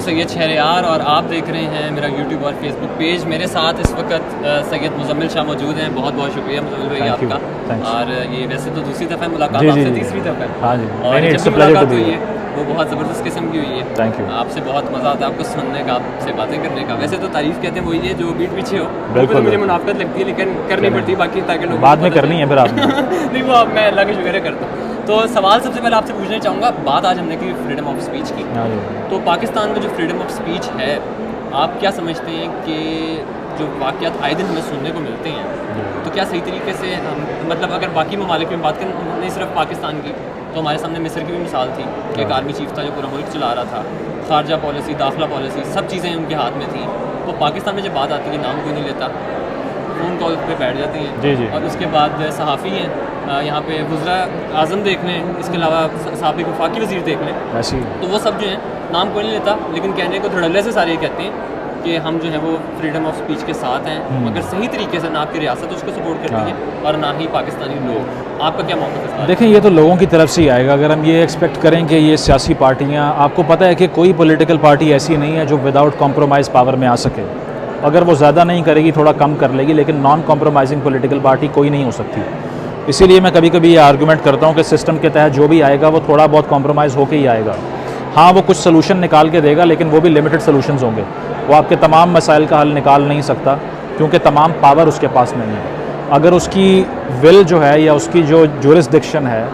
सैयद शहरयार और आप देख रहे हैं मेरा यूट्यूब और फेसबुक पेज। मेरे साथ इस वक्त सैयद मुजम्मिल शाह मौजूद हैं। बहुत बहुत शुक्रिया मुजम्मिल भाई आपका। और ये वैसे तो दूसरी दफ़ा मुलाकात आपसे, तीसरी दफ़ा है। हाँ जी, और जब भी मुलाकात हुई है वो बहुत ज़बरदस्त किस्म की हुई है। Thank you. आपसे बहुत मज़ा आता है आपको सुनने का, आपसे बातें करने का। वैसे तो तारीफ़ कहते हैं वही है जो बीट पीछे हो, बिल्कुल मुझे मुनाफ़त लगती है लेकिन करनी पड़ती है बाकी ताकि लोग बाद में करनी है फिर आपने नहीं वो अब मैं अल्लाह का शुक्र करता हूँ। तो सवाल सबसे पहले आपसे पूछना चाहूँगा, बात आज हमने की फ्रीडम ऑफ स्पीच की। तो पाकिस्तान में जो फ्रीडम ऑफ स्पीच है, आप क्या समझते हैं कि जो वाक़यात आए दिन हमें सुनने को मिलते हैं, तो क्या सही तरीके से हम मतलब अगर बाकी ममालिक में बात करें, नहीं सिर्फ पाकिस्तान की, तो हमारे सामने मिस्र की भी मिसाल थी कि एक आर्मी चीफ था जो पूरा मुल्क चला रहा था, खारजा पॉलिसी, दाखिला पॉलिसी, सब चीज़ें उनके हाथ में थी। तो पाकिस्तान में जब बात आती है नाम कोई नहीं लेता, फ़ोन कॉल पे बैठ जाते हैं। जी। और उसके बाद सहाफ़ी हैं यहाँ पे वज़रा आज़म देख लें, इसके अलावा साबिक़ वफाकी वज़ीर देख लें, ऐसी तो वो सब जो हैं नाम कोई नहीं लेता, लेकिन कहने को धड़ल्ले से सारे ये कहते हैं कि हम जो है वो फ्रीडम ऑफ स्पीच के साथ हैं, मगर सही तरीके से ना आपकी रियासत उसको सपोर्ट करती है और ना ही पाकिस्तानी लोग। आपका क्या मौक़िफ़ है? देखें, ये तो लोगों की तरफ से ही आएगा। अगर हम ये एक्सपेक्ट करें कि ये सियासी पार्टियाँ, आपको पता है कि कोई पॉलिटिकल पार्टी ऐसी नहीं है जो विदाउट कॉम्प्रोमाइज़ पावर में आ सके। अगर वो ज़्यादा नहीं करेगी, थोड़ा कम कर लेगी, लेकिन नॉन कॉम्प्रोमाइजिंग पॉलिटिकल पार्टी कोई नहीं हो सकती। इसीलिए मैं कभी कभी ये आर्गूमेंट करता हूँ कि सिस्टम के तहत जो भी आएगा वो थोड़ा बहुत कॉम्प्रोमाइज़ होकर ही आएगा। हाँ, वो कुछ सलूशन निकाल के देगा, लेकिन वो भी लिमिटेड सलूशंस होंगे। वो आपके तमाम मसाइल का हल निकाल नहीं सकता, क्योंकि तमाम पावर उसके पास नहीं है। अगर उसकी विल जो है या उसकी जो जुरिस्डिक्शन है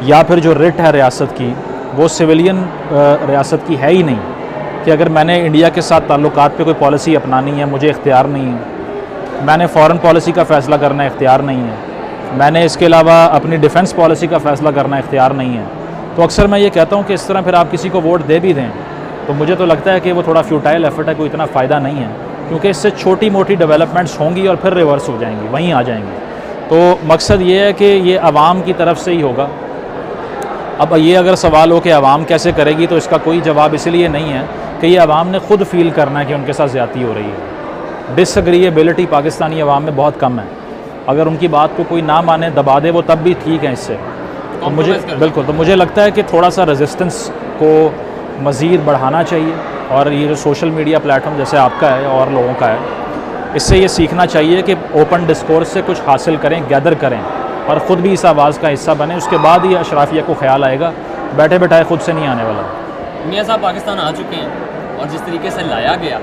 या फिर जो रिट है रियासत की, वो सिविलियन रियासत की है ही नहीं कि अगर मैंने इंडिया के साथ ताल्लुकात पे कोई पॉलिसी अपनानी है, मुझे इख्तियार नहीं है। मैंने फ़ॉरेन पॉलिसी का फ़ैसला करना इख्तियार नहीं है। मैंने इसके अलावा अपनी डिफेंस पॉलिसी का फ़ैसला करना इख्तियार नहीं है। तो अक्सर मैं ये कहता हूँ कि इस तरह फिर आप किसी को वोट दे भी दें तो मुझे तो लगता है कि वो थोड़ा फ्यूटाइल एफर्ट है, कोई इतना फ़ायदा नहीं है, क्योंकि इससे छोटी मोटी डेवलपमेंट्स होंगी और फिर रिवर्स हो जाएंगी, वहीं आ जाएंगी। तो मकसद ये है कि ये आवाम की तरफ से ही होगा। अब ये अगर सवाल हो कि आवाम कैसे करेगी, तो इसका कोई जवाब इसलिए नहीं है कि ये आवाम ने खुद फील करना है कि उनके साथ ज़्यादती हो रही है। डिसएग्रीएबिलिटी पाकिस्तानी आवाम में बहुत कम है। अगर उनकी बात को कोई ना माने, दबा दे, वो तब भी ठीक है इससे। तो मुझे बिल्कुल, तो मुझे लगता है कि थोड़ा सा रेजिस्टेंस को मज़ीद बढ़ाना चाहिए। और ये जो सोशल मीडिया प्लेटफॉर्म जैसे आपका है और लोगों का है, इससे ये सीखना चाहिए कि ओपन डिस्कोर्स से कुछ हासिल करें, गैदर करें और ख़ुद भी इस आवाज़ का हिस्सा बने। उसके बाद ही अशराफिया को ख्याल आएगा, बैठे बैठाए खुद से नहीं आने वाला। मियाँ साहब पाकिस्तान आ चुके हैं और जिस तरीके से लाया गया,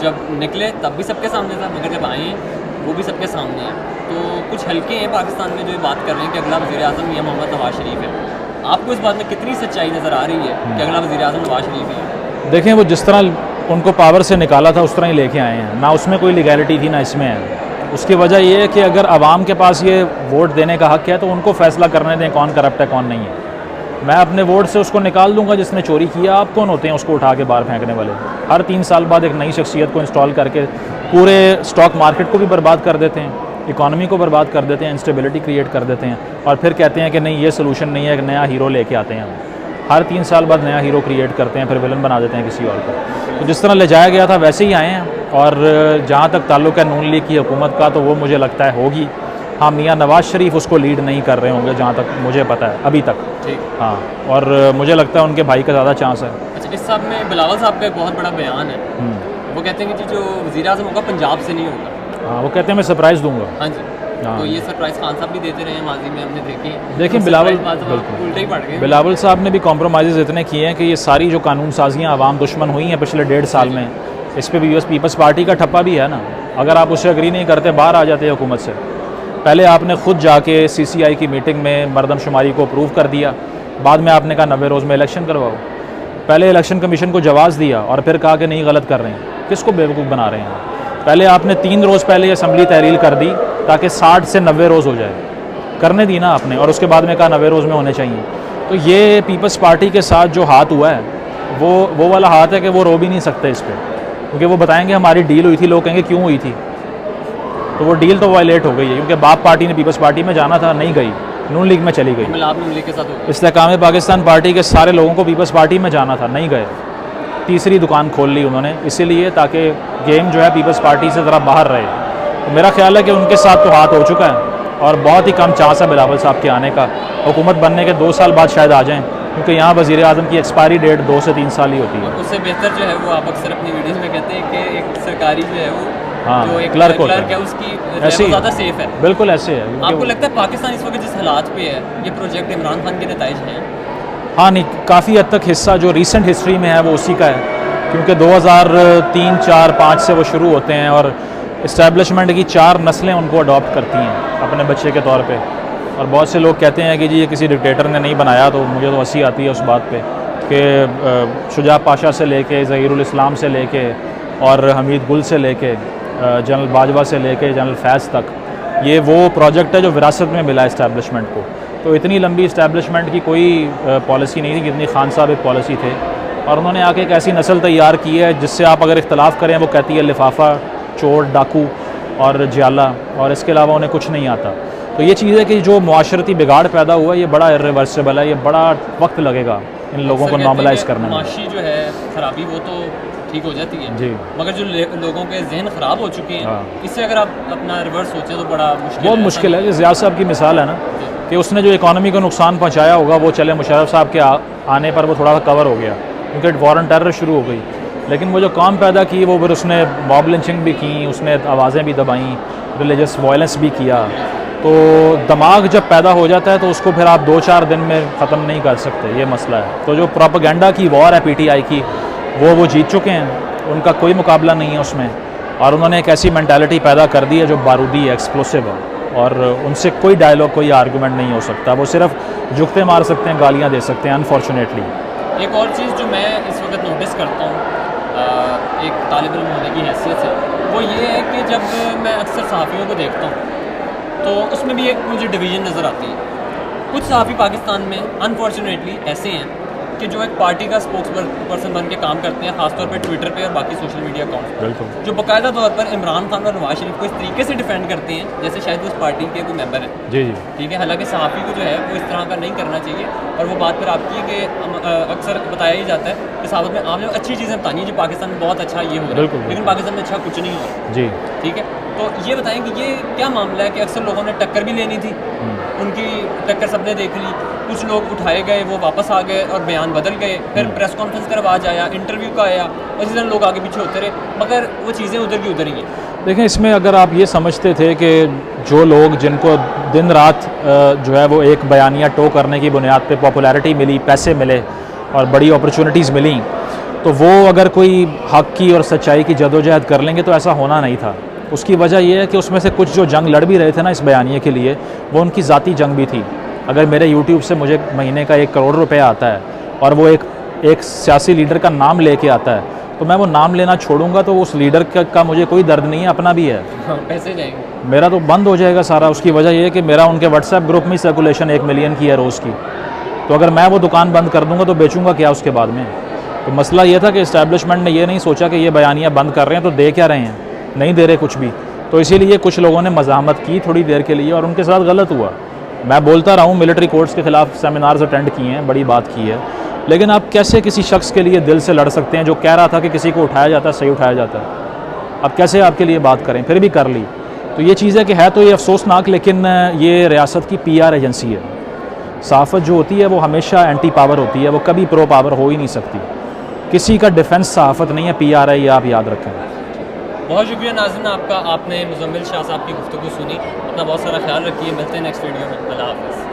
जब निकले तब भी सबके सामने था, मगर जब आए वो भी सबके सामने है। तो कुछ हल्के हैं पाकिस्तान में जो ये बात कर रहे हैं कि अगला वज़ीर आज़म मियाँ मोहम्मद नवाज़ शरीफ है। आपको इस बात में कितनी सच्चाई नज़र आ रही है कि अगला वज़ीर आज़म नवाज़ शरीफ है? देखें, वो जिस तरह उनको पावर से निकाला था उस तरह ही लेके आए हैं। ना उसमें कोई लीगैलिटी थी, ना इसमें है। उसकी वजह ये है कि अगर आवाम के पास ये वोट देने का हक़ है तो उनको फ़ैसला करने दें कौन करप्ट है कौन नहीं है। मैं अपने वोट से उसको निकाल दूंगा जिसने चोरी किया। आप कौन होते हैं उसको उठा के बाहर फेंकने वाले? हर 3 साल बाद एक नई शख्सियत को इंस्टॉल करके पूरे स्टॉक मार्केट को भी बर्बाद कर देते हैं, इकॉनमी को बर्बाद कर देते हैं, इंस्टेबिलिटी क्रिएट कर देते हैं और फिर कहते हैं कि नहीं ये सोल्यूशन नहीं है, एक नया हीरो लेके आते हैं। हर 3 साल बाद नया हीरो क्रिएट करते हैं, फिर विलन बना देते हैं किसी और को। तो जिस तरह ले जाया गया था वैसे ही आए हैं। और जहाँ तक ताल्लुक़ है नून लीग की हुकूमत का, तो वो मुझे लगता है होगी। हाँ, मियाँ नवाज़ शरीफ उसको लीड नहीं कर रहे होंगे जहाँ तक मुझे पता है अभी तक। ठीक। हाँ, और मुझे लगता है उनके भाई का ज़्यादा चांस है। अच्छा, इस साहब में बिलावल साहब का एक बहुत बड़ा बयान है। वो कहते हैं कि जो वज़ीर आज़म होगा पंजाब से नहीं होगा। हाँ, वो कहते हैं मैं सरप्राइज़ दूंगा। हाँ जी। तो ये सरप्राइज़ खान साहब भी देते रहे हैं, माजी में हमने देखे। देखिए, बिलावल उल्टे ही पड़ गए। बिलावल साहब ने भी कॉम्प्रोमाइज़ इतने किए हैं कि ये सारी जो कानून साजियाँ आवाम दुश्मन हुई हैं पिछले 1.5 साल में, इस पर भी पीपल्स पार्टी का ठप्पा भी है ना। अगर आप उससे अग्री नहीं करते, बाहर आ जाते हुकूमत से। पहले आपने खुद जाके CCI की मीटिंग में मरदमशुमारी को अप्रूव कर दिया, बाद में आपने कहा 90 रोज़ में इलेक्शन करवाओ। पहले इलेक्शन कमीशन को जवाब दिया और फिर कहा कि नहीं, गलत कर रहे हैं। किसको बेवकूफ़ बना रहे हैं? पहले आपने 3 रोज़ पहले असम्बली तहरील कर दी ताकि 60 से 90 रोज़ हो जाए, करने दी ना आपने, और उसके बाद में कहा 90 रोज़ में होने चाहिए। तो ये पीपल्स पार्टी के साथ जो हाथ हुआ है वो वाला हाथ है कि वो रो भी नहीं सकते इस पर, क्योंकि वो बताएंगे हमारी डील हुई थी। लोग कहेंगे क्यों हुई थी? तो वो डील तो वायलेट हो गई है, क्योंकि बाप पार्टी ने पीपल्स पार्टी में जाना था, नहीं गई, नून लीग में चली गई। नून लीग के साथ इस्तेकाम पाकिस्तान पार्टी के सारे लोगों को पीपल्स पार्टी में जाना था, नहीं गए। तीसरी दुकान खोल ली उन्होंने, इसीलिए ताकि गेम जो है पीपल्स पार्टी से ज़रा बाहर रहे। तो मेरा ख्याल है कि उनके साथ तो हाथ हो चुका है और बहुत ही कम चांस है बिलावल साहब के आने का। हुकूमत बनने के 2 साल बाद शायद आ जाएँ। क्योंकि यहाँ वज़ीर आज़म की एक्सपायरी डेट 2 से 3 साल ही होती है। उससे बेहतर जो है वो आप अक्सर अपनी वीडियोस में कहते हैं कि एक सरकारी जो है वो हाँ, जो एक क्लर्क होता क्लर्क है। है उसकी ऐसे ही ज़्यादा सेफ है। बिल्कुल ऐसे है, क्योंकि आपको लगता है पाकिस्तान इस वक्त जिस हालात पे है ये प्रोजेक्ट इमरान खान के नताइज हैं? हाँ नहीं, काफ़ी हद तक हिस्सा जो रीसेंट हिस्ट्री में है वो उसी का है, क्योंकि 2003, 4, 5 से वो शुरू होते हैं और इस्टेब्लिशमेंट की 4 नस्लें उनको अडॉप्ट करती हैं अपने बच्चे के तौर पे। और बहुत से लोग कहते हैं कि जी ये किसी डिक्टेटर ने नहीं बनाया, तो मुझे तो हंसी आती है उस बात पे कि शुजा पाशा से लेके ज़हीरुल इस्लाम से लेके और हमीद गुल से लेके जनरल बाजवा से लेके जनरल फैज़ तक, ये वो प्रोजेक्ट है जो विरासत में मिला इस्टेब्लिशमेंट को। तो इतनी लंबी इस्टेब्लिशमेंट की कोई पॉलिसी नहीं थी जितनी खान साहब एक पॉलिसी थे, और उन्होंने आके एक ऐसी नस्ल तैयार की है जिससे आप अगर इख्तलाफ करें वो कहती है लिफाफा, चोर, डाकू और जियाला, और इसके अलावा उन्हें कुछ नहीं आता। तो ये चीज़ है कि जो मुआशरती बिगाड़ पैदा हुआ ये बड़ा इर्रिवर्सिबल है, ये बड़ा वक्त लगेगा इन लोगों को नॉर्मलाइज करने में। माशी जो है खराबी वो तो ठीक हो जाती है जी, मगर जो लोगों के जहन ख़राब हो चुके हैं हाँ। इससे अगर आप अपना रिवर्स सोचें तो बड़ा मुश्किल बहुत मुश्किल है। ज़िया साहब की मिसाल है ना कि उसने जो इकॉनमी को नुकसान पहुंचाया होगा वो चले मुशर्रफ साहब के आने पर वो थोड़ा सा कवर हो गया, क्योंकि वॉर टेरर शुरू हो गई। लेकिन वो जो काम पैदा की वो फिर उसने मॉब लिंचिंग भी की, उसने आवाज़ें भी दबाईं, रिलीजियस वायलेंस भी किया। तो दिमाग जब पैदा हो जाता है तो उसको फिर आप 2-4 दिन में ख़त्म नहीं कर सकते, ये मसला है। तो जो प्रोपेगेंडा की वॉर है PTI की वो जीत चुके हैं, उनका कोई मुकाबला नहीं है उसमें, और उन्होंने एक ऐसी मैंटालिटी पैदा कर दी है जो बारूदी है, एक्सप्लोसिव है, और उनसे कोई डायलॉग, कोई आर्गूमेंट नहीं हो सकता। वो सिर्फ जुगते मार सकते हैं, गालियाँ दे सकते हैं, अनफॉर्चुनेटली। एक और चीज़ जो मैं इस वक्त नोटिस करता हूँ एक तालिब इल्म होने की हैसियत से, वो ये है कि जब मैं अक्सर सहाफ़ियों को देखता हूँ तो उसमें भी एक मुझे डिवीज़न नज़र आती है। कुछ सहाफ़ी पाकिस्तान में अनफॉर्चुनेटली ऐसे हैं कि जो एक पार्टी का स्पोक्स पर्सन बन के काम करते हैं, खासतौर पे ट्विटर पे और बाकी सोशल मीडिया अकाउंट्स, जो बाकायदा तौर पर इमरान खान और नवाज शरीफ को इस तरीके से डिफेंड करते हैं जैसे शायद वो उस पार्टी के कोई मेंबर है। जी जी, ठीक है, हालांकि सहाफ़ी को जो है वो इस तरह का नहीं करना चाहिए। और वो बात फिर आपकी है कि अक्सर बताया ही जाता है कि सहाफ़त में आपने अच्छी चीज़ें बतानी है जो पाकिस्तान में बहुत अच्छा ये हो रहा है, लेकिन पाकिस्तान में अच्छा कुछ नहीं हो रहा। जी ठीक है, तो ये बताएं कि ये क्या मामला है कि अक्सर लोगों ने टक्कर भी लेनी थी, उनकी टक्कर सबने देख ली, कुछ लोग उठाए गए, वो वापस आ गए और बयान बदल गए, फिर प्रेस कॉन्फ्रेंस का रिवाज आया, इंटरव्यू का आया, और इसी तरह लोग आगे पीछे होते रहे, मगर वो चीज़ें उधर की उधर ही हैं। देखें, इसमें अगर आप ये समझते थे कि जो लोग जिनको दिन रात जो है वो एक बयानिया टो करने की बुनियाद पे पॉपुलैरिटी मिली, पैसे मिले और बड़ी अपॉर्चुनिटीज़ मिली, तो वो अगर कोई हक़ की और सच्चाई की जदोजहद कर लेंगे तो ऐसा होना नहीं था। उसकी वजह यह है कि उसमें से कुछ जो जंग लड़ भी रहे थे ना इस बयानिए के लिए, वो उनकी ज़ाती जंग भी थी। अगर मेरे यूट्यूब से मुझे महीने का 1 करोड़ रुपया आता है और वो एक सियासी लीडर का नाम लेके आता है, तो मैं वो नाम लेना छोड़ूंगा तो उस लीडर का मुझे कोई दर्द नहीं है, अपना भी है, पैसे जाएंगे, मेरा तो बंद हो जाएगा सारा। उसकी वजह यह है कि मेरा उनके व्हाट्सएप ग्रुप में सर्कुलेशन 1 मिलियन की है रोज़ की, तो अगर मैं वो दुकान बंद कर दूंगा तो बेचूंगा क्या उसके बाद में। तो मसला ये था कि इस्टेब्लिशमेंट ने ये नहीं सोचा कि ये बयानियाँ बंद कर रहे हैं तो दे क्या रहे हैं, नहीं दे रहे कुछ भी। तो इसीलिए कुछ लोगों ने मज़ाहमत की थोड़ी देर के लिए और उनके साथ गलत हुआ। मैं बोलता रहा हूँ, मिलिट्री कोर्ट्स के ख़िलाफ़ सेमिनार्स अटेंड किए हैं, बड़ी बात की है, लेकिन आप कैसे किसी शख्स के लिए दिल से लड़ सकते हैं जो कह रहा था कि किसी को उठाया जाता है, सही उठाया जाता है। अब कैसे आपके लिए बात करें, फिर भी कर ली। तो ये चीज़ है कि है तो ये अफसोसनाक, लेकिन ये रियासत की PR एजेंसी है। सहाफ़त जो होती है वो हमेशा एंटी पावर होती है, वो कभी प्रो पावर हो ही नहीं सकती। किसी का डिफेंस सहाफ़त नहीं है, PR है, ये आप याद रखें। बहुत शुक्रिया नाज़रीन आपका, आपने मुज़म्मिल शाह साहब की गुफ्तगू सुनी। अपना बहुत सारा ख्याल रखिए, मिलते हैं नेक्स्ट वीडियो में। अल्लाह हाफ़िज़।